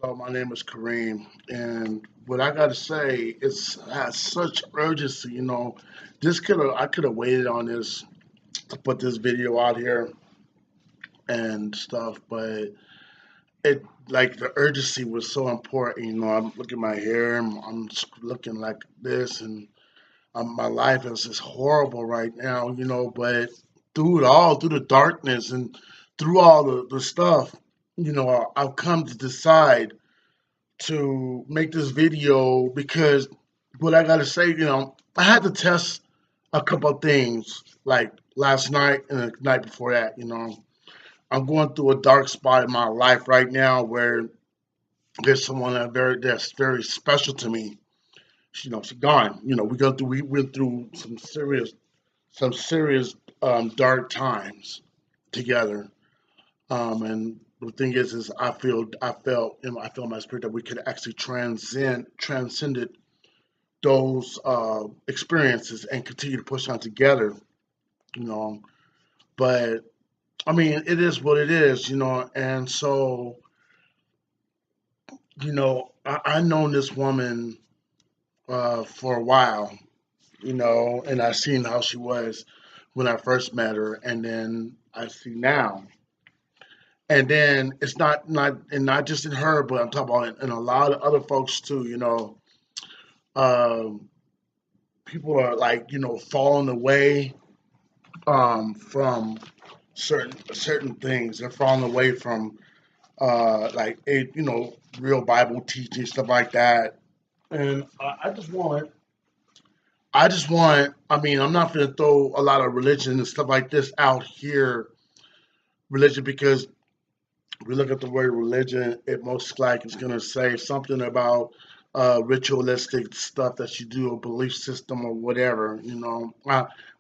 Hello, my name is Kareem, and what I gotta say is has such urgency. This could have I could have waited on this to put this video out here and stuff, but it like the urgency was so important. I'm looking at my hair, I'm looking like this, and my life is just horrible right now. But through it all, through the darkness, and through all the stuff, I've come to decide to make this video because what I gotta say, I had to test a couple of things like last night and the night before that. I'm going through a dark spot in my life right now where there's someone that's very special to me. She's gone. We went through some serious dark times together. And the thing is I feel in my spirit that we could actually transcended those experiences and continue to push on together. You know, but I mean, it is what it is. And so I known this woman for a while. And I seen how she was when I first met her, and then I see now. And then it's not just in her, but I'm talking about in a lot of other folks too. Um, People are like falling away from certain things. They're falling away from real Bible teaching, stuff like that. And I just want. I mean, I'm not going to throw a lot of religion and stuff like this out here, religion, because we look at the word religion, it most like is going to say something about ritualistic stuff that you do, a belief system or whatever.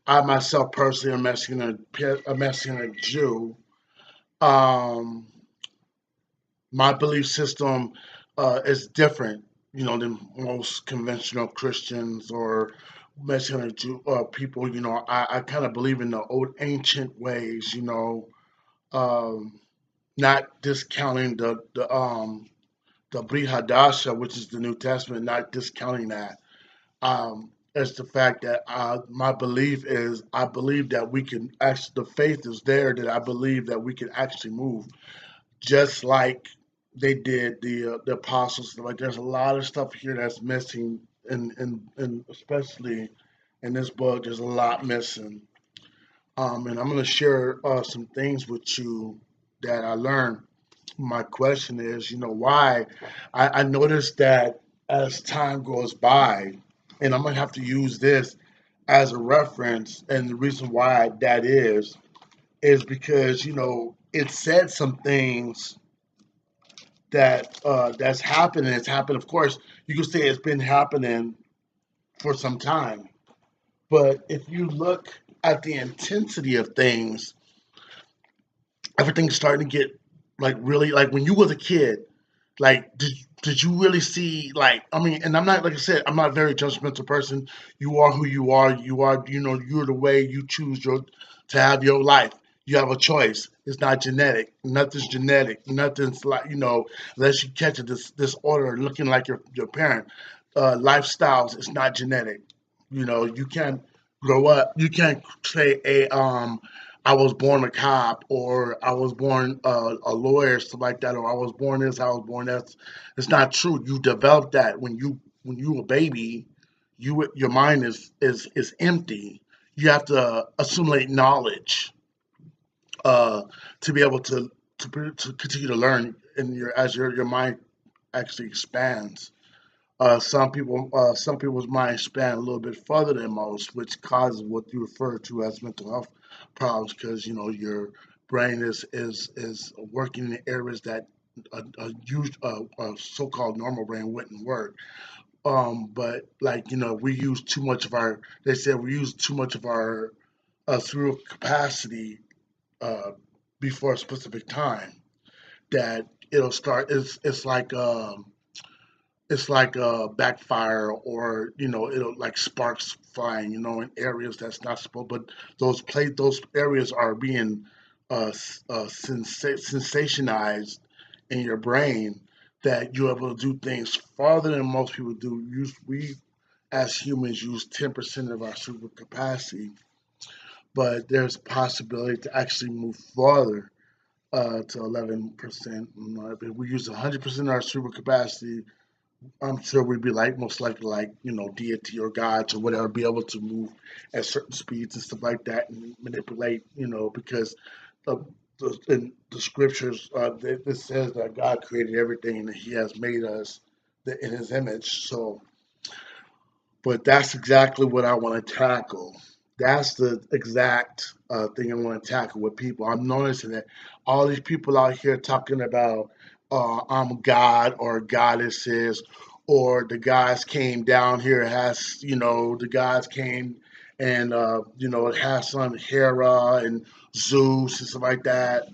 I myself personally am a Jew. Um, my belief system is different, than most conventional Christians or Messianic Jew people. I kind of believe in the old ancient ways. Um, Not discounting the Bri Hadasha, which is the New Testament, not discounting that. It's the fact that my belief is I believe that we can actually the faith is there that I believe that we can actually move just like they did the apostles. Like there's a lot of stuff here that's missing, and especially in this book, there's a lot missing. And I'm going to share some things with you that I learned. My question is, why? I noticed that as time goes by, and I'm gonna have to use this as a reference, and the reason why that is because it said some things that's happening. It's happened. Of course, you could say it's been happening for some time, but if you look at the intensity of things, everything's starting to get like really like when you was a kid. Like, did you really see like I mean, and I'm not like I said, I'm not a very judgmental person. You are who you are. You are, you're the way you choose to have your life. You have a choice. It's not genetic. Nothing's genetic. Nothing's like, unless you catch a disorder looking like your parent. Lifestyles, it's not genetic. You can't grow up. You can't say I was born a cop or I was born a lawyer, stuff like that, or I was born this, I was born that. It's not true. You develop that when you a baby. Your mind is empty. You have to assimilate knowledge uh, to be able to continue to learn, and your mind actually expands. Some people's minds span a little bit further than most, which causes what you refer to as mental health problems, because your brain is working in areas that a so-called normal brain wouldn't work. But like we use too much of our. They said we use too much of our cerebral capacity uh, before a specific time. That it'll start. It's like a backfire, or it'll like sparks flying in areas that's not supposed, but those areas are being sensationalized in your brain that you're able to do things farther than most people do. We as humans use 10% of our super capacity, but there's a possibility to actually move farther to 11%. If we use 100% of our super capacity, I'm sure we'd be like most likely like deity or gods or whatever, be able to move at certain speeds and stuff like that and manipulate, because the in the scriptures it says that God created everything and He has made us in His image. So, but that's exactly what I want to tackle. That's the exact thing I want to tackle with people. I'm noticing that all these people out here talking about I'm God or goddesses, or the guys came down here has the guys came and it has some Hera and Zeus and stuff like that.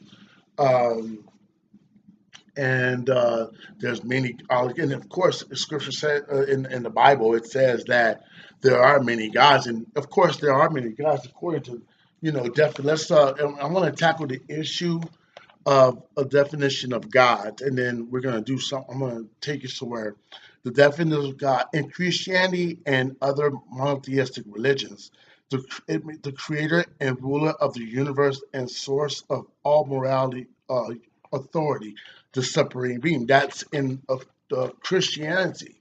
Um, and there's many, and of course, the scripture said in the Bible it says that there are many gods, and of course there are many gods according to definitely. Let's I want to tackle the issue of a definition of God, and then we're gonna do something. I'm gonna take you somewhere. The definition of God in Christianity and other monotheistic religions, the creator and ruler of the universe and source of all morality, authority, the supreme being. That's in Christianity.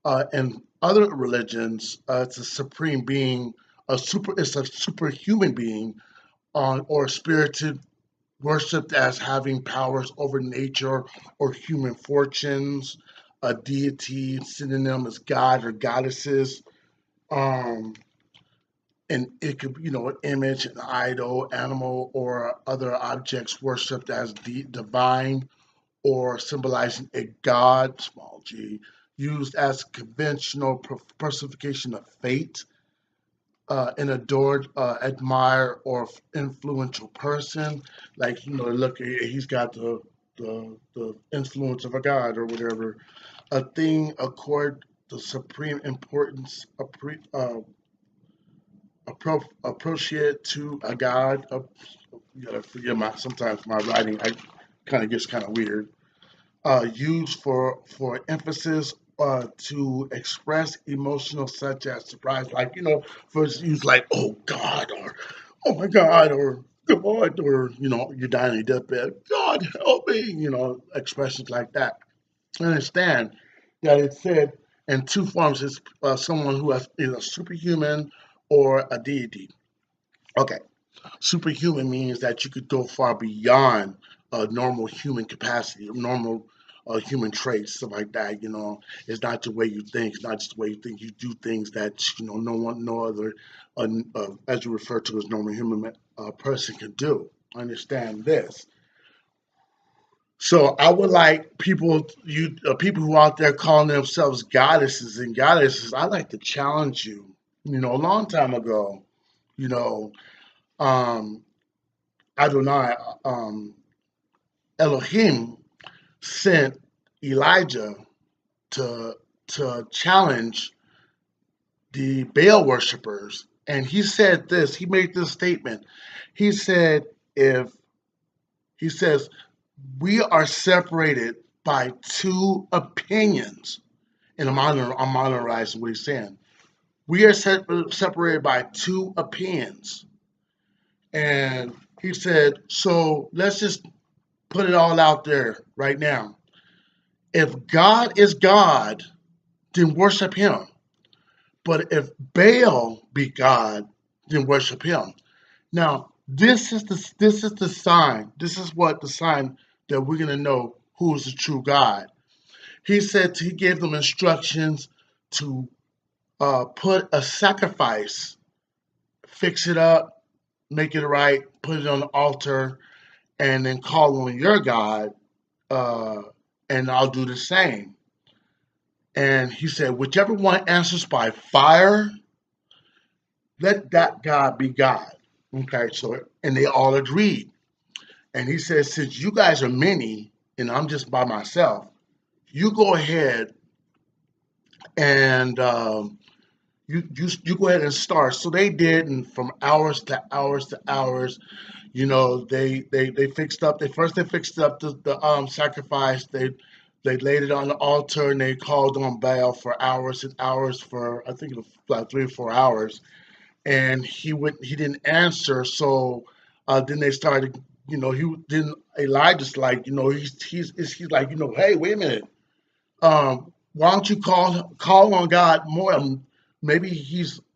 And other religions, it's a supreme being, it's a superhuman being, or spirited worshipped as having powers over nature or human fortunes. A deity synonym is god or goddesses. Um, and it could be, an image, an idol, animal, or other objects worshipped as divine or symbolizing a god, small g, used as conventional personification of fate. An adored, admired, or influential person. Like, look, he's got the influence of a god or whatever. A thing accord the supreme importance, appropriate to a god. You gotta forgive sometimes my writing. I kind of gets kind of weird. Used for emphasis, to express emotional such as surprise, like first use like oh God or oh my God or God or you're dying on your deathbed, God help me, expressions like that. Understand that it said in two forms is someone who is a superhuman or a deity. Okay, superhuman means that you could go far beyond normal human capacity, normal human traits, stuff like that. It's not the way you think. It's not just the way you think. You do things that no other, as you refer to as normal human person can do. Understand this. So I would like people who out there calling themselves goddesses and goddesses. I like to challenge you. A long time ago, you know, um, Adonai, Elohim sent Elijah to challenge the Baal worshippers, and he said this. He made this statement. He said, "If he says we are separated by two opinions," and I'm modernizing what he's saying. We are separated by two opinions, and he said, "So let's just put it all out there right now. If God is God, then worship Him. But if Baal be God, then worship Him." Now, this is the sign. This is what the sign that we're gonna know who is the true God. He gave them instructions to put a sacrifice, fix it up, make it right, put it on the altar, and then call on your God, uh, and I'll do the same. And he said, whichever one answers by fire, let that God be God. Okay, so, and they all agreed. And he said, since you guys are many and I'm just by myself, you go ahead and you go ahead and start. So they did, and from hours to hours to hours, they fixed up. They fixed up the sacrifice. They laid it on the altar and they called on Baal for hours and hours, for I think it was like 3 or 4 hours, and he didn't answer. So then they started, he then Elijah's like, he's like, hey, wait a minute, why don't you call on God more? Maybe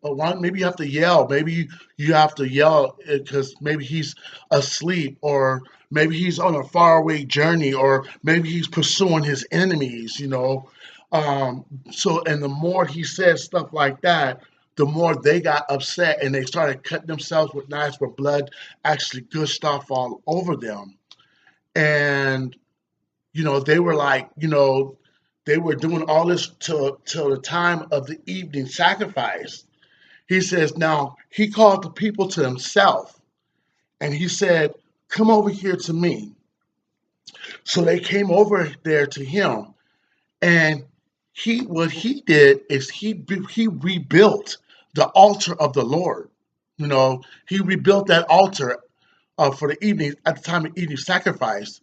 maybe you have to yell. Maybe you have to yell because maybe he's asleep, or maybe he's on a faraway journey, or maybe he's pursuing his enemies. So, and the more he said stuff like that, the more they got upset and they started cutting themselves with knives where blood actually gushed off all over them. And they were like, they were doing all this till the time of the evening sacrifice. He says, now he called the people to himself and he said, come over here to me. So they came over there to him, and what he did is he rebuilt the altar of the Lord. He rebuilt that altar for the evening, at the time of evening sacrifice,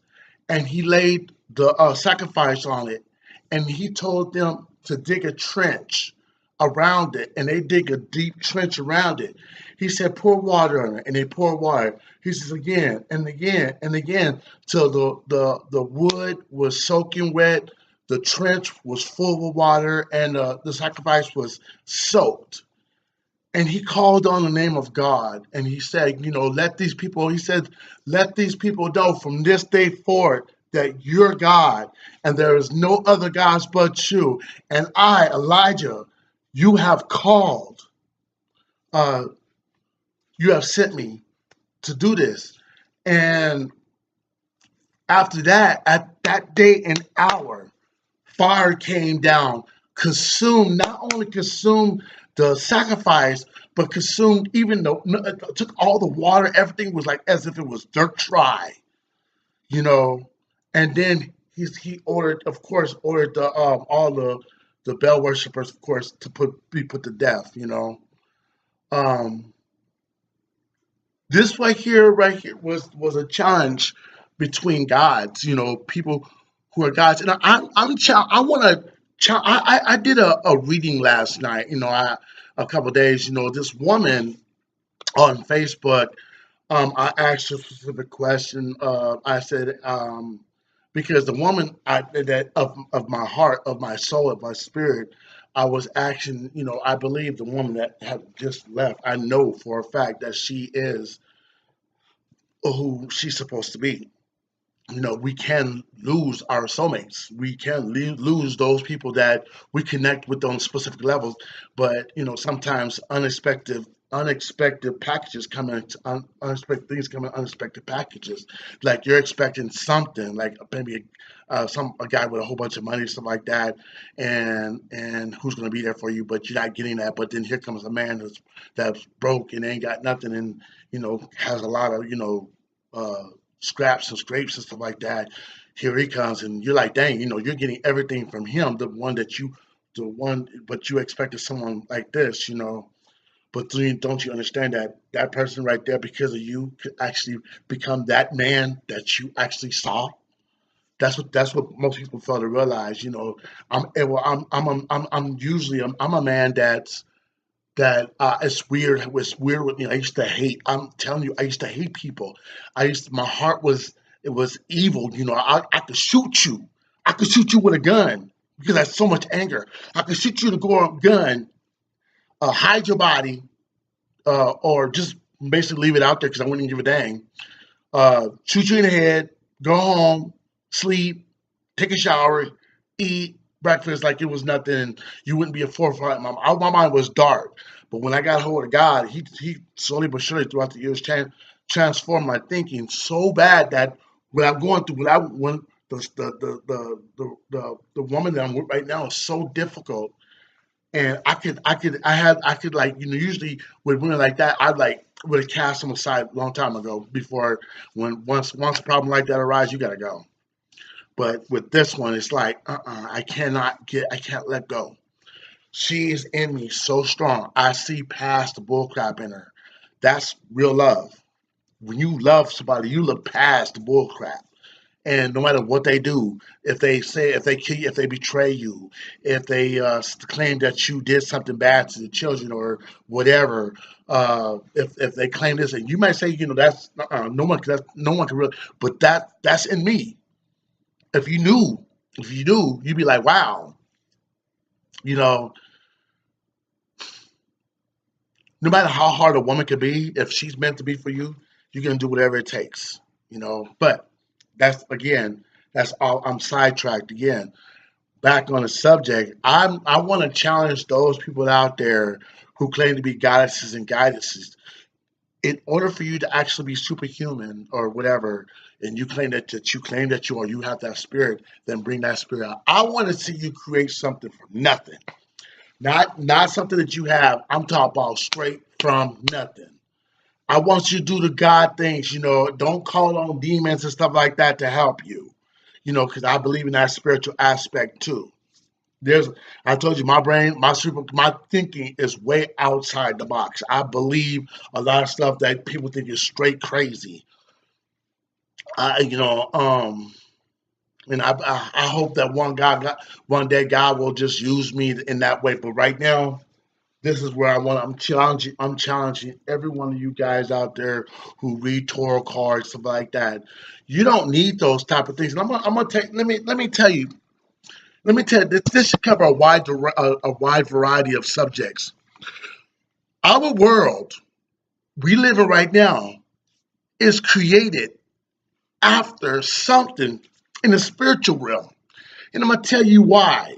and he laid the sacrifice on it, and he told them to dig a trench around it, and they dig a deep trench around it. He said, pour water on it, and they pour water. He says again and again and again till the wood was soaking wet, the trench was full of water, and the sacrifice was soaked. And he called on the name of God, and he said, he said, let these people know from this day forward that you're God, and there is no other gods but you. And I, Elijah, you have called, uh, you have sent me to do this. And after that, at that day and hour, fire came down, not only consumed the sacrifice, but consumed even took all the water. Everything was like as if it was dirt dry, you know. And then he ordered, of course, the all the Baal worshippers, of course, to be put to death. Um, this right here was a challenge between gods, people who are gods. And I want to, I did a reading last night, a couple of days, this woman on Facebook, I asked a specific question. I said, because the woman that of my heart, of my soul, of my spirit, I was asking, I believe the woman that had just left, I know for a fact that she is who she's supposed to be. We can lose our soulmates. We can lose those people that we connect with on specific levels. But sometimes unexpected packages come in. Unexpected things come in unexpected packages. Like you're expecting something, like maybe a guy with a whole bunch of money, stuff like that, and who's going to be there for you, but you're not getting that. But then here comes a man that's broke and ain't got nothing, and has a lot of scraps and scrapes and stuff like that. Here he comes, and you're like, dang, you're getting everything from him, but you expected someone like this. But don't you understand that that person right there, because of you, could actually become that man that you actually saw? That's what most people fail to realize. I'm a man that it's weird. It's weird with me. I used to hate. I'm telling you, I used to hate people. My heart was evil. I could shoot you. I could shoot you with a gun because I had so much anger. I could shoot you with a gun, hide your body, or just basically leave it out there because I wouldn't give a dang. Shoot you in the head, go home, sleep, take a shower, eat breakfast like it was nothing. And you wouldn't be a forefront. My mind was dark. But when I got hold of God, he slowly but surely throughout the years transformed my thinking so bad that when I'm going through, when the woman that I'm with right now is so difficult, and I could like usually with women like that I would have cast them aside a long time ago before once a problem like that arises you gotta go. But with this one it's like I can't let go. She is in me so strong. I see past the bullcrap in her. That's real love. When you love somebody, you look past the bullcrap. And no matter what they do, if they say, if they kill you, if they betray you, if they claim that you did something bad to the children or whatever, if they claim this, and you might say, that's no one can really, but that's in me. If you knew, you'd be like, wow, you know, no matter how hard a woman could be, if she's meant to be for you, you're gonna do whatever it takes, But that's all. I'm sidetracked again. Back on the subject, I want to challenge those people out there who claim to be goddesses and guidesses. In order for you to actually be superhuman or whatever, and you claim that you are, you have that spirit, then bring that spirit out. I want to see you create something from nothing. Not something that you have. I'm talking about straight from nothing. I want you to do the God things, Don't call on demons and stuff like that to help you, because I believe in that spiritual aspect too. I told you, my brain, my thinking is way outside the box. I believe a lot of stuff that people think is straight crazy. I, you know, and I hope that one day God will just use me in that way. But right now, this is where I'm challenging every one of you guys out there who read tarot cards, stuff like that. You don't need those type of things. And I'm gonna take. Let me tell you. This should cover a wide variety of subjects. Our world we live in right now is created after something in the spiritual realm, and I'm gonna tell you why.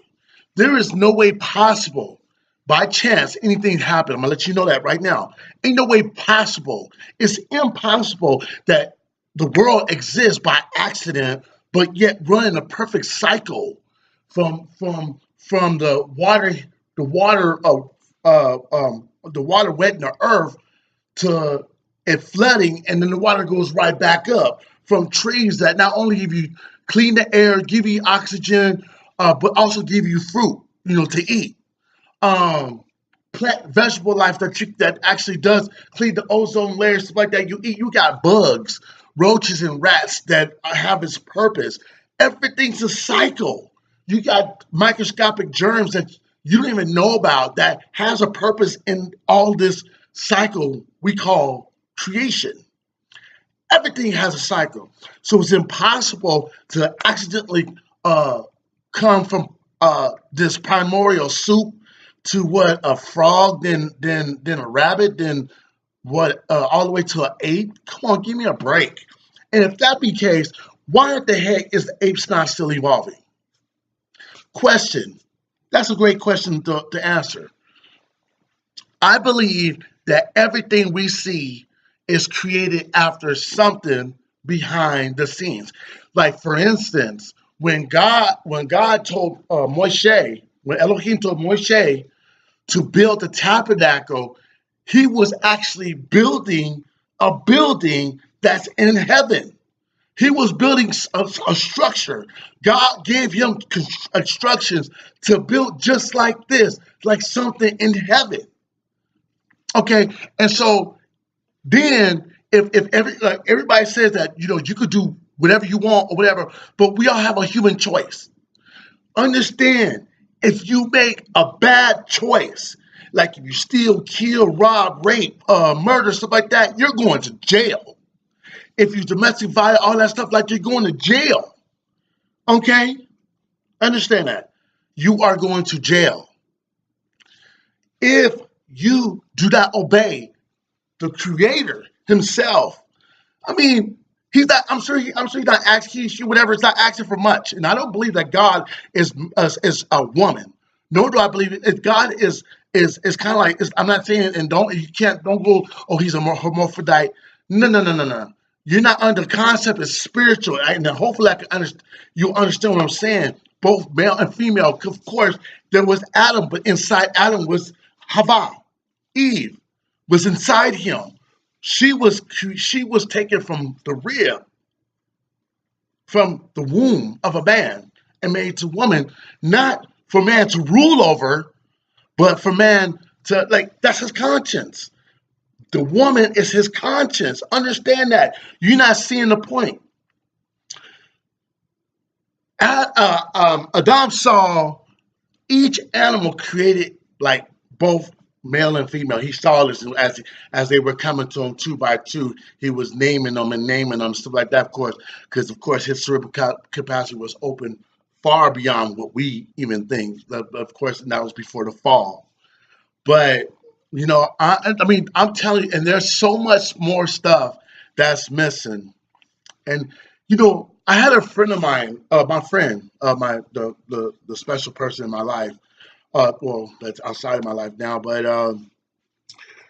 There is no way possible, by chance, anything happened. I'm gonna let you know that right now. Ain't no way possible. It's impossible that the world exists by accident, but yet running a perfect cycle from the water of the water wetting the earth to it flooding, and then the water goes right back up from trees that not only give you clean the air, give you oxygen, but also give you fruit, to eat. Um, Plant vegetable life that actually does clean the ozone layer, stuff like that. You eat, you got bugs, roaches, and rats that have its purpose. Everything's a cycle. You got microscopic germs that you don't even know about that has a purpose in all this cycle we call creation. Everything has a cycle. So it's impossible to accidentally come from this primordial soup to what a frog, then a rabbit, then what all the way to an ape. Come on, give me a break. And if that be the case, why the heck is the apes not still evolving? Question. That's a great question to answer. I believe that everything we see is created after something behind the scenes. Like for instance, when God told Moshe, when Elohim told Moshe to build the tabernacle, he was actually building a building that's in heaven. He was building a structure. God gave him instructions to build just like this, like something in heaven. Okay, and so then if everybody says that you could do whatever you want or whatever, but we all have a human choice. Understand, if you make a bad choice, like if you steal, kill, rob, rape, murder, stuff like that, you're going to jail. If you domestic violence, all that stuff, like you're going to jail. Okay, understand that you are going to jail if you do not obey the Creator Himself. I mean, he's not. I'm sure he's not asking you whatever. It's not asking for much. And I don't believe that God is a woman. Nor do I believe God is kind of like. I'm not saying, and don't go. Oh, he's a hermaphrodite. No. You're not under the concept of spiritual, and hopefully you'll understand what I'm saying. Both male and female. Of course, there was Adam, but inside Adam was Hava, Eve, was inside him. She was taken from the rib, from the womb of a man, and made to woman, not for man to rule over, but for man to, like, that's his conscience. The woman is his conscience. Understand that. You're not seeing the point. Adam saw each animal created like both male and female. He saw this as they were coming to him two by two. He was naming them and naming them, stuff like that. Of course, because of course his cerebral capacity was open far beyond what we even think. Of course, and that was before the fall. But I mean, I'm telling you, and there's so much more stuff that's missing. And I had a friend of mine, my friend, my the special person in my life. Well, that's outside of my life now, but I've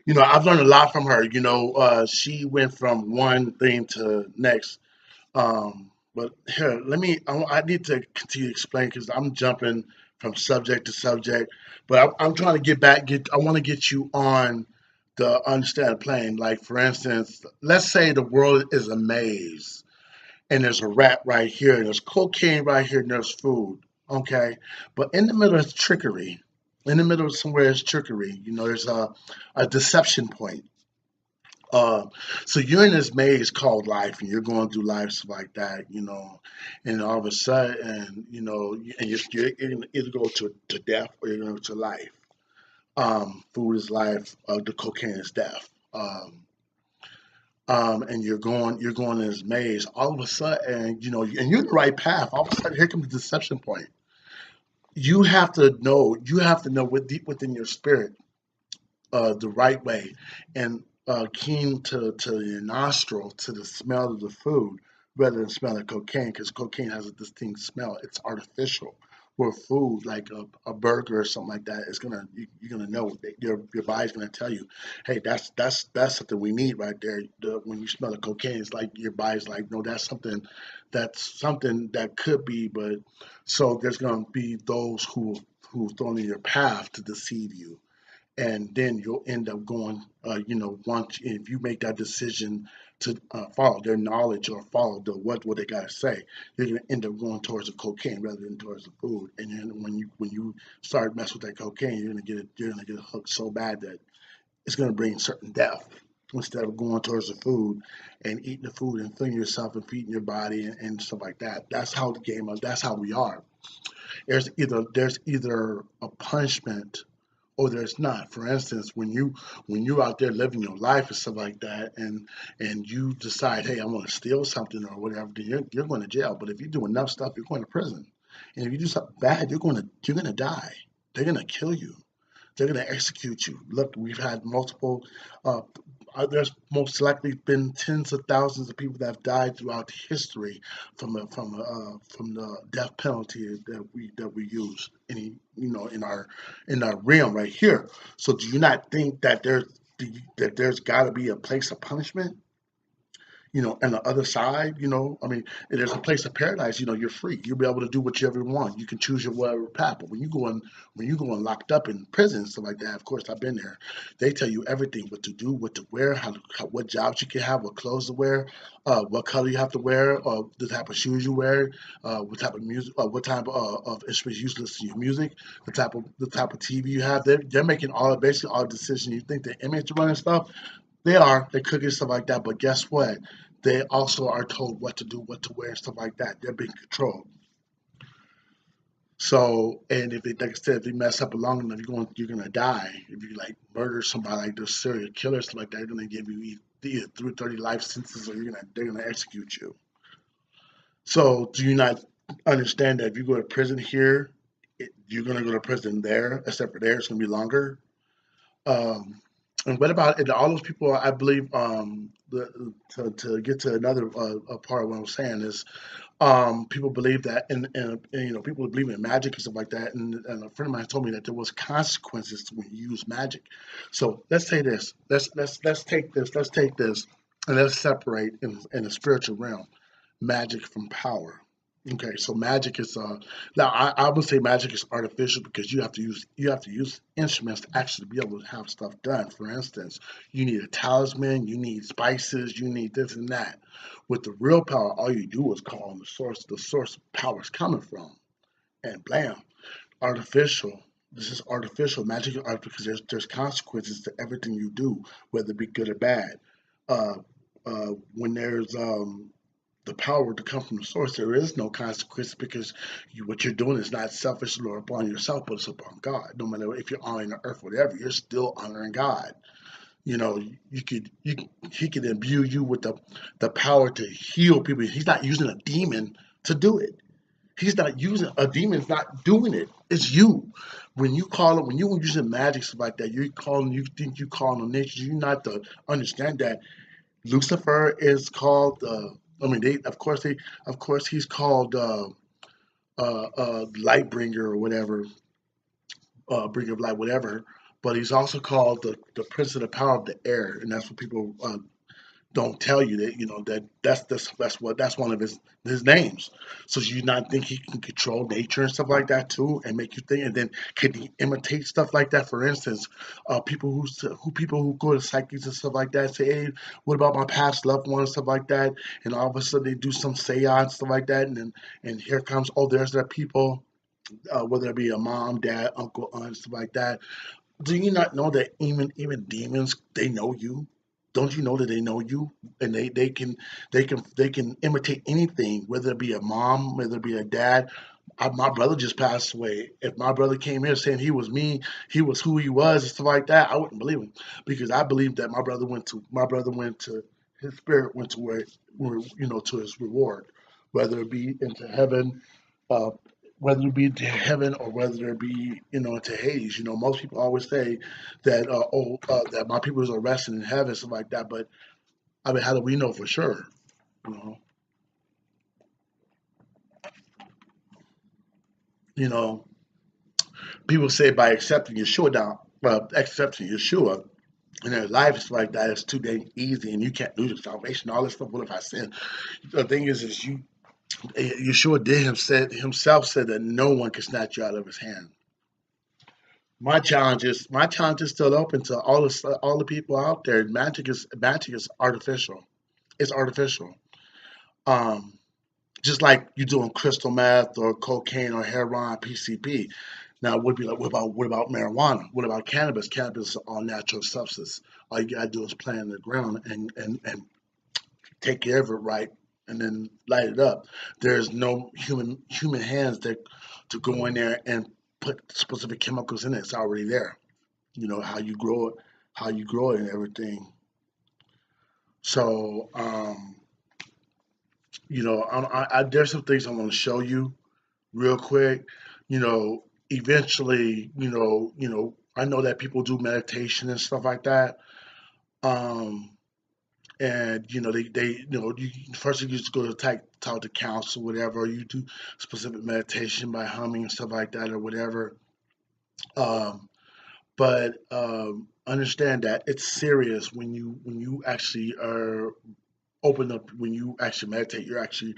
learned a lot from her. She went from one thing to next. But here, I need to continue to explain because I'm jumping from subject to subject. But I'm trying to get back. I want to get you on the understand plane. Like for instance, let's say the world is a maze and there's a rat right here, and there's cocaine right here, and there's food. Okay, but in the middle is trickery. In the middle of somewhere is trickery. There's a deception point. Uh, so you're in this maze called life, and you're going through life stuff like that, and all of a sudden, and you're either go to death or you're going to go to life. Food is life. The cocaine is death. And you're going in this maze. All of a sudden, and you're in the right path. All of a sudden, here comes the deception point. You have to know with deep within your spirit, the right way, and keen to your nostril to the smell of the food rather than smell of cocaine, because cocaine has a distinct smell. It's artificial. Where food like a burger or something like that is you're gonna know that your body's gonna tell you, hey, that's something we need right there. When you smell the cocaine, it's like your body's like, no, that's something that could be, but so there's gonna be those who thrown in your path to deceive you, and then you'll end up going, once if you make that decision to follow their knowledge or follow what they gotta say, you're gonna end up going towards the cocaine rather than towards the food. And then when you start messing with that cocaine, you're gonna get hooked so bad that it's gonna bring certain death instead of going towards the food and eating the food and filling yourself and feeding your body and stuff like that. That's how the game is. That's how we are. There's either a punishment or there's not. For instance, when you're out there living your life and stuff like that, and you decide, hey, I want to steal something or whatever, then you're going to jail. But if you do enough stuff, you're going to prison. And if you do something bad, you're gonna die. They're gonna kill you. They're going to execute you. Look, we've had multiple. Uh, there's most likely been tens of thousands of people that have died throughout history from the death penalty that we use in our realm right here. So do you not think that there's got to be a place of punishment? And the other side, I mean, there's a place of paradise. You're free. You'll be able to do whatever you want. You can choose your whatever path. But when you go in locked up in prison and stuff like that, of course, I've been there. They tell you everything: what to do, what to wear, what jobs you can have, what clothes to wear, what color you have to wear, the type of shoes you wear, what type of music, what type of instruments you listen to your music, the type of TV you have. They're making basically all the decisions. You think the image running stuff. They cook and stuff like that, but guess what? They also are told what to do, what to wear, and stuff like that. They're being controlled. So, and if they, like I said, if they mess up long enough, you're gonna die. If you like murder somebody like those serial killers, stuff like that, they're gonna give you either through 30 life sentences, or they're gonna execute you. So, do you not understand that if you go to prison here, you're gonna go to prison there, except for there, it's gonna be longer. Um, and what about and all those people? I believe to get to another part of what I'm saying is people believe that, and people believe in magic and stuff like that. And a friend of mine told me that there was consequences to when you use magic. So let's say this. Let's take this. Let's take this, and let's separate in the spiritual realm magic from power. Okay, so magic is now I would say magic is artificial because you have to use instruments to actually be able to have stuff done. For instance, you need a talisman, you need spices, you need this and that. With the real power, all you do is call on the source power is coming from, and blam, artificial. This is artificial. Magic is art because there's consequences to everything you do, whether it be good or bad. Uh, when the power to come from the source. There is no consequence because what you're doing is not selfish or upon yourself, but it's upon God. No matter if you're honoring the earth, whatever, you're still honoring God. You know, he could imbue you with the power to heal people. He's not using a demon to do it. He's not using a demon's not doing it. It's you. When you call it, when you using magic stuff like that, you think you calling on nature. You not to understand that Lucifer is called. I mean, of course, he's called Lightbringer or whatever, bringer of light, whatever. But he's also called the prince of the power of the air, and that's what people don't tell you that that's one of his names. So you not think he can control nature and stuff like that too, and make you think, and then can he imitate stuff like that? For instance, people who go to psychics and stuff like that say, "Hey, what about my past loved ones?" Stuff like that, and all of a sudden they do some seance stuff like that, and here comes, oh, there's their people, whether it be a mom, dad, uncle, aunt, stuff like that. Do you not know that even demons, they know you? Don't you know that they know you, and they can imitate anything, whether it be a mom, whether it be a dad. My brother just passed away. If my brother came here saying he was me, he was who he was and stuff like that, I wouldn't believe him, because I believe that my brother went to his spirit went to where to his reward, whether it be into heaven, uh, whether it be to heaven or whether it be to Hades. Most people always say that that my people is resting in heaven, stuff like that. But I mean, how do we know for sure? You know, you know, people say by accepting Yeshua now, accepting Yeshua in their life is like that. It's too dang easy, and you can't lose your salvation. All this stuff. What if I sin? The thing is Yeshua did himself said that no one can snatch you out of his hand. My challenge is still open to all the people out there. Magic is artificial. It's artificial. Um, just like you doing crystal meth or cocaine or heroin, PCP. Now, what about marijuana? What about cannabis? Cannabis is an all natural substance. All you gotta do is plant in the ground and take care of it right, and then light it up. There's no human hands that to go in there and put specific chemicals in it. It's already there. How you grow it and everything. So, there's some things I want to show you real quick. Eventually, I know that people do meditation and stuff like that. Um, and you first you just go to talk to counsel, whatever, or you do specific meditation by humming and stuff like that or whatever. Um, but understand that it's serious when you actually are open up. When you actually meditate, you're actually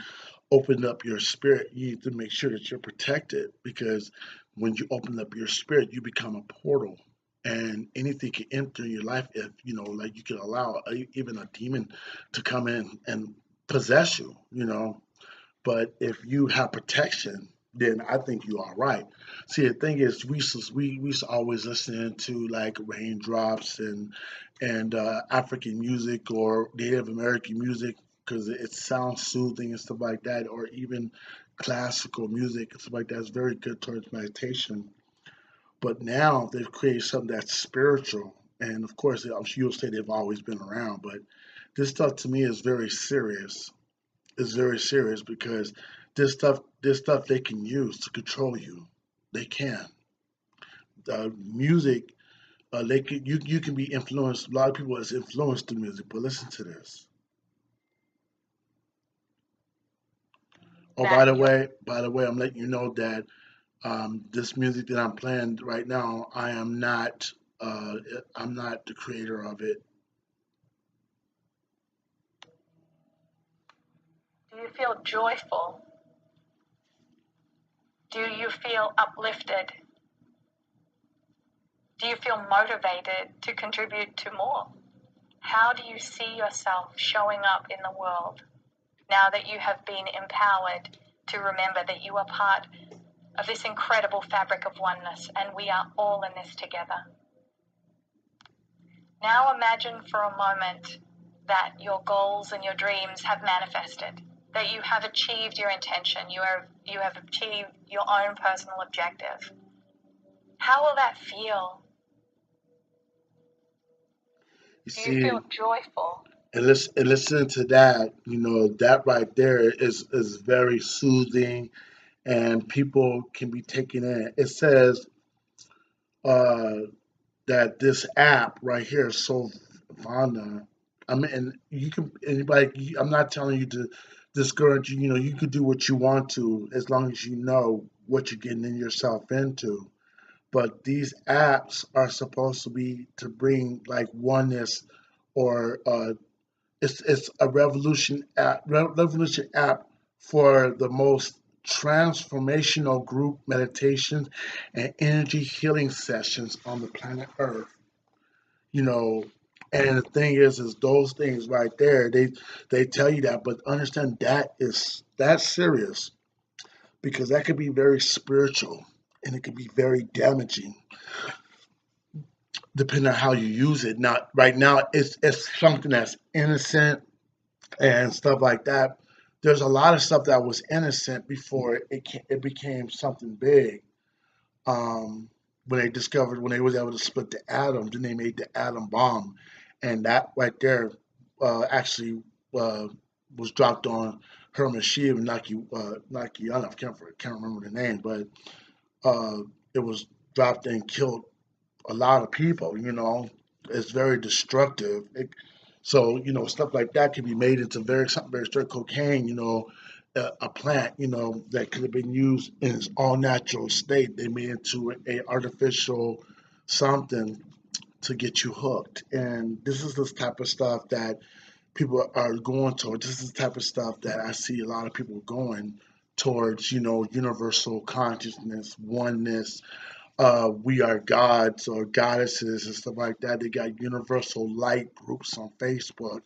open up your spirit. You need to make sure that you're protected, because when you open up your spirit, you become a portal, and anything can enter your life. If like, you can allow even a demon to come in and possess you. But if you have protection, then I think you are right. See, the thing is, we used to always listen to like raindrops and African music or Native American music, because it sounds soothing and stuff like that, or even classical music and stuff like that is very good towards meditation. But now they've created something that's spiritual, and of course, I'm sure you'll say they've always been around, but this stuff to me is very serious. It's very serious because this stuff they can use to control you. They can. Music, you can be influenced. A lot of people is influenced through music, but listen to this. Oh, by the way, I'm letting you know that this music that I'm playing right now, uh, I'm not the creator of it. Do you feel joyful? Do you feel uplifted? Do you feel motivated to contribute to more? How do you see yourself showing up in the world now that you have been empowered to remember that you are part of this incredible fabric of oneness and we are all in this together? Now imagine for a moment that your goals and your dreams have manifested. that you have achieved your intention, you have achieved your own personal objective. How will that feel? Do you feel joyful? And listen to that. That right there is very soothing, and people can be taken in. It says uh, that this app right here is so fun. I mean, and you can anybody. I'm not telling you to discourage you. You could do what you want to as long as you know what you're getting in yourself into. But these apps are supposed to be to bring like oneness, or it's a revolution app for the most transformational group meditations and energy healing sessions on the planet Earth. You know, and the thing is those things right there, they tell you that, but understand that's serious, because that could be very spiritual, and it could be very damaging depending on how you use it. Not right now, it's something that's innocent and stuff like that. There's a lot of stuff that was innocent before it became something big. Um, when they was able to split the atom, then they made the atom bomb, and that right there actually uh, was dropped on Hiroshima and Nakayama. I can't remember the name, but uh, it was dropped and killed a lot of people. It's very destructive. So stuff like that can be made into something very strict. Cocaine, a plant, that could have been used in its all natural state. They made it into a artificial something to get you hooked. And this is this type of stuff that people are going towards. This is the type of stuff that I see a lot of people going towards. Universal consciousness, oneness, we are gods or goddesses and stuff like that. They got universal light groups on Facebook.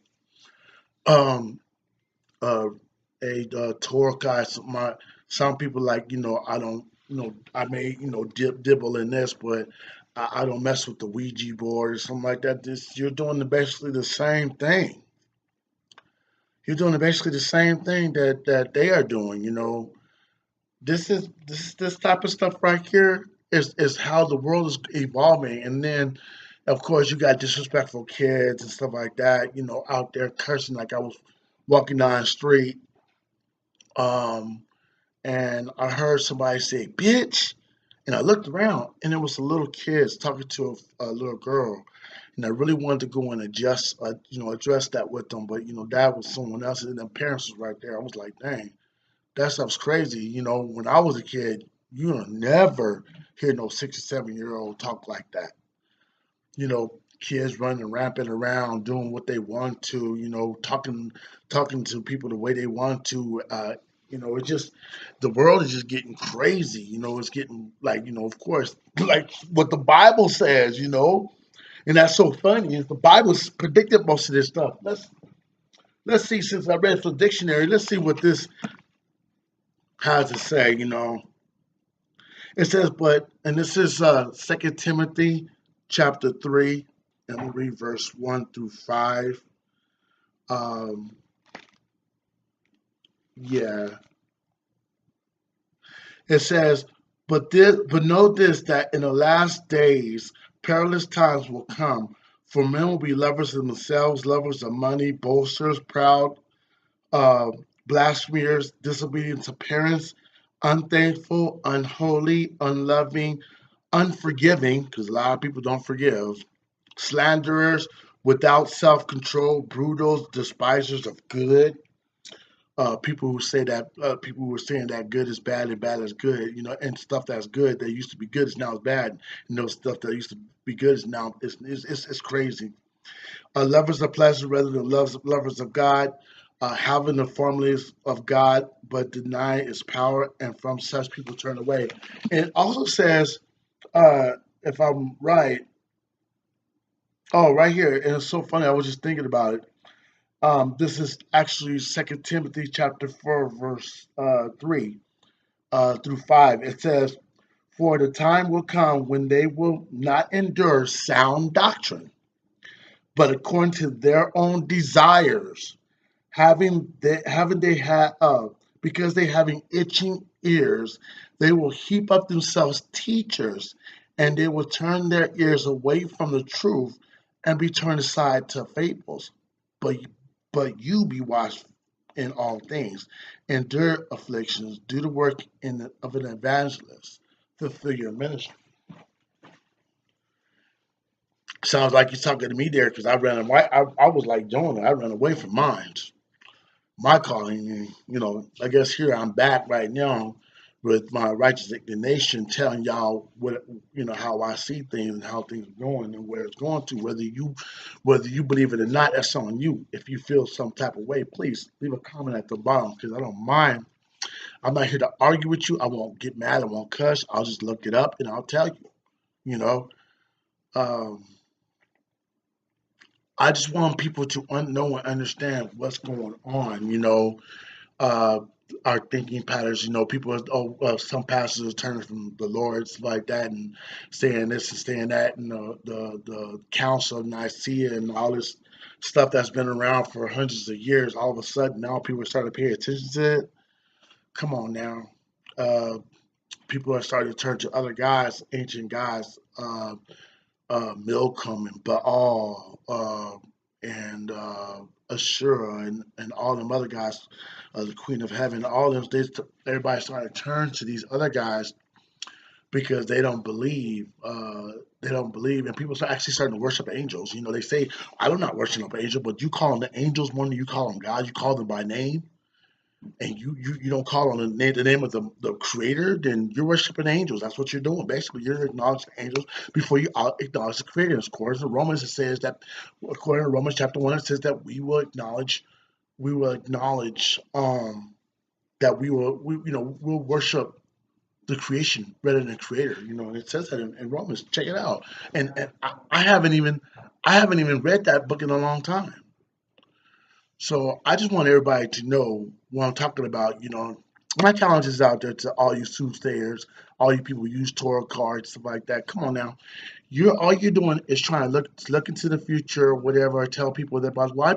Um, uh, a Torah guy, some people like, I don't, I may, dibble in this, but I don't mess with the Ouija board or something like that. You're doing basically the same thing. You're doing basically the same thing that they are doing. This type of stuff right here is how the world is evolving. And then of course you got disrespectful kids and stuff like that, out there cursing. Like I was walking down the street, um and I heard somebody say bitch, and I looked around and it was a little kids talking to a little girl, and I really wanted to go and address that with them, but that was someone else, and the parents was right there. I was like, dang, that stuff's crazy. When I was a kid, you'll never hear no 6 or 7 year old talk like that. Kids running rampant around, doing what they want to, talking to people the way they want to. It's just the world is just getting crazy. It's getting like, of course, like what the Bible says. And that's so funny is the Bible's predicted most of this stuff. Let's see, since I read the dictionary, let's see what this has to say. It says, and this is 2 Timothy chapter 3, and we'll read verse 1 through 5. Um, yeah, it says, but know this, that in the last days perilous times will come, for men will be lovers of themselves, lovers of money, boasters, proud, uh, blasphemers, disobedient to parents, unthankful, unholy, unloving, unforgiving, because a lot of people don't forgive, slanderers, without self control, brutals, despisers of good. People who say that people who are saying that good is bad and bad is good, and stuff that's good that used to be good is now bad, and those stuff that used to be good is now it's crazy. Lovers of pleasure rather than lovers of God, having the formulas of God but denying its power, and from such people turn away. And it also says, if I'm right, oh, right here, and it's so funny. I was just thinking about it. This is actually 2 Timothy chapter 4, verse 3 through 5. It says, "For the time will come when they will not endure sound doctrine, but according to their own desires, having they had because they having itching ears, they will heap up themselves teachers, and they will turn their ears away from the truth and be turned aside to fables. But you be washed in all things, endure afflictions, do the work of an evangelist, fulfill your ministry. Sounds like you're talking to me there because I ran away. I was like Jonah. I ran away from mine, my calling. And, I guess here I'm back right now with my righteous indignation, telling y'all what how I see things and how things are going and where it's going to. Whether you believe it or not, that's on you. If you feel some type of way, please leave a comment at the bottom because I don't mind. I'm not here to argue with you. I won't get mad. I won't cuss. I'll just look it up and I'll tell you. You know. Um, I just want people to know and understand what's going on. Uh, our thinking patterns. People. Some pastors are turning from the Lord, stuff like that, and saying this and saying that, and the Council of Nicaea and all this stuff that's been around for hundreds of years. All of a sudden, now people are starting to pay attention to it. Come on now. Uh, People are starting to turn to other guys, ancient guys. Milcom and Baal and Ashura and all them other guys, the Queen of Heaven, all them. Everybody started to turn to these other guys because they don't believe. They don't believe, and people are actually starting to worship angels. They say, "I do not worship an angel," but you call them the angels more than you call them God. You call them by name and you don't call on the name of the creator, then you're worshiping angels. That's what you're doing. Basically, you're acknowledging angels before you acknowledge the creator. According to Romans, it says that, according to Romans chapter 1, it says that we will acknowledge that we'll worship the creation rather than the creator. And it says that in Romans. Check it out. And I haven't even read that book in a long time. So I just want everybody to know what I'm talking about. My challenge is out there to all you soothsayers, all you people who use tarot cards, stuff like that. Come on now, all you're doing is trying to look into the future, whatever. Tell people that about why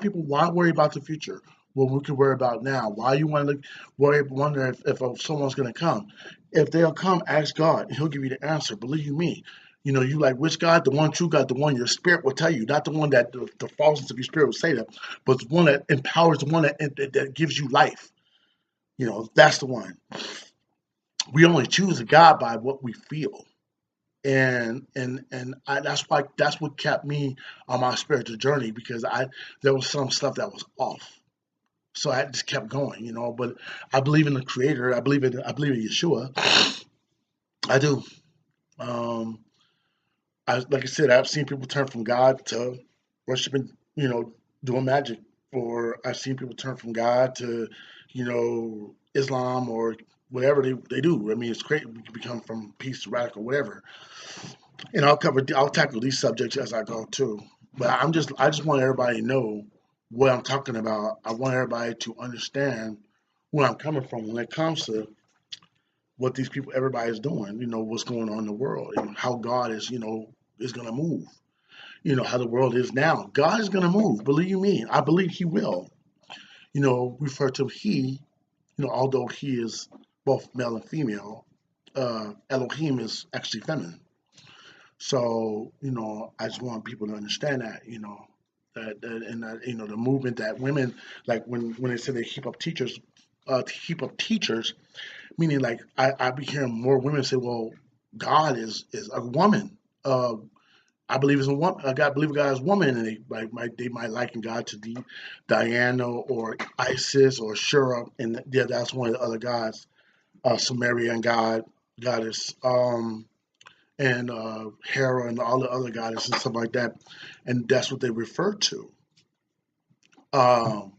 worry about the future? Well, we can worry about now. Why you want to wonder if someone's going to come? If they'll come, ask God, and He'll give you the answer. Believe you me. You like which God, the one true God, the one your spirit will tell you, not the one that the falseness of your spirit will say that, but the one that empowers, the one that gives you life. That's the one. We only choose a God by what we feel, and that's what kept me on my spiritual journey because there was some stuff that was off, so I just kept going. But I believe in the Creator. I believe in Yeshua. I do. Um, like I said, I've seen people turn from God to worshiping, doing magic, or I've seen people turn from God to, Islam or whatever they do. I mean, it's great. We can become from peace to radical, whatever. And I'll tackle these subjects as I go too. But I just want everybody to know what I'm talking about. I want everybody to understand where I'm coming from when it comes to what these people, everybody is doing. What's going on in the world and how God is going to move. How the world is now. God is going to move. Believe you me. I believe He will. Refer to He. Although He is both male and female, Elohim is actually feminine. So, I just want people to understand that, and that, the movement that women, like when they say they heap up teachers, meaning like I be hearing more women say, well, God is a woman. I believe it's a woman. I believe God is a woman, and they might liken God to Diana or Isis or Shura, and yeah, that's one of the other gods, Sumerian goddess. And Hera and all the other goddesses and stuff like that, and that's what they refer to. Um,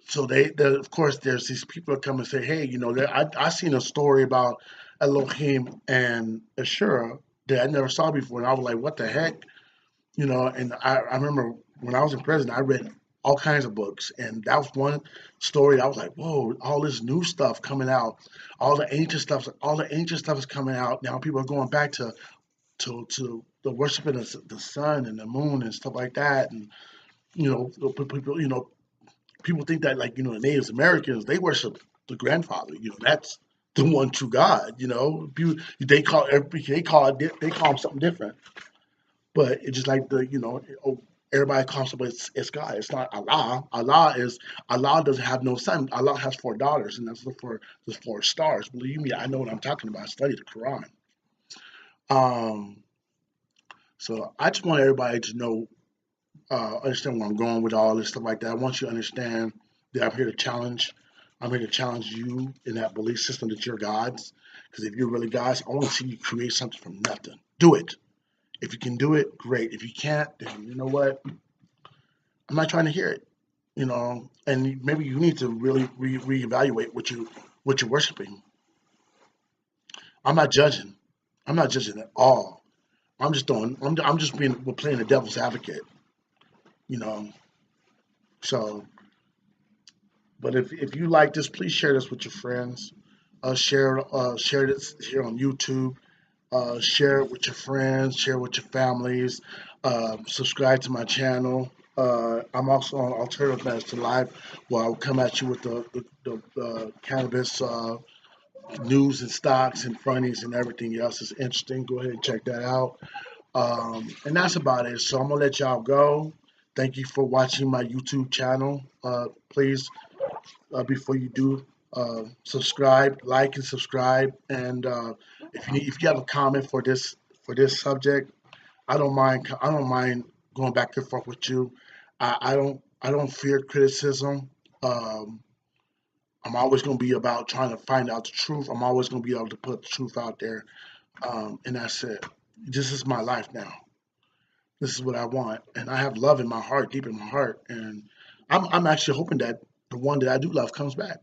so of course, there's these people that come and say, "Hey, I seen a story about Elohim and Ashura that I never saw before," and I was like, "What the heck?" And I remember when I was in prison, I read all kinds of books, and that was one story. I was like, "Whoa! All this new stuff coming out, all the ancient stuff is coming out now. People are going back to the worshiping of the sun and the moon and stuff like that, and people, people think that, like, the Native Americans, they worship the grandfather. That's the one true God. They call him something different, but it's just like everybody calls him, but it's God. It's not Allah. Allah doesn't have no son. Allah has 4 daughters, and that's the 4 stars. Believe me, I know what I'm talking about. I studied the Quran. Um, so I just want everybody to know, understand where I'm going with all this stuff like that. I want you to understand that I'm here to challenge. I'm here to challenge you in that belief system that you're gods. Because if you're really gods, I want to see you create something from nothing. Do it. If you can do it, great. If you can't, then you know what? I'm not trying to hear it. And maybe you need to really reevaluate what you're worshiping. I'm not judging. I'm not judging at all. I'm just we're playing the devil's advocate. You know. So, but if you like this, please share this with your friends. Share this here on YouTube. Share it with your friends. Share it with your families. Subscribe to my channel. I'm also on Alternative Medicine Live, where I'll come at you with the cannabis news and stocks and funnies and everything else is interesting. Go ahead and check that out. And that's about it. So I'm gonna let y'all go. Thank you for watching my YouTube channel. Please, before you do, subscribe, like, and subscribe. And if you have a comment for this subject, I don't mind. I don't mind going back and forth with you. I don't fear criticism. Um, I'm always going to be about trying to find out the truth. I'm always going to be able to put the truth out there. And that's it. This is my life now. This is what I want, and I have love in my heart, deep in my heart. And I'm actually hoping that the one that I do love comes back.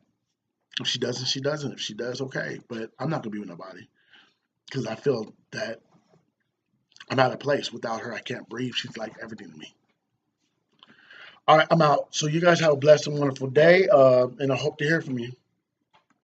If she doesn't, she doesn't. If she does, okay. But I'm not gonna be with nobody because I feel that I'm out of place without her. I can't breathe. She's like everything to me. All right, I'm out. So you guys have a blessed and wonderful day, and I hope to hear from you.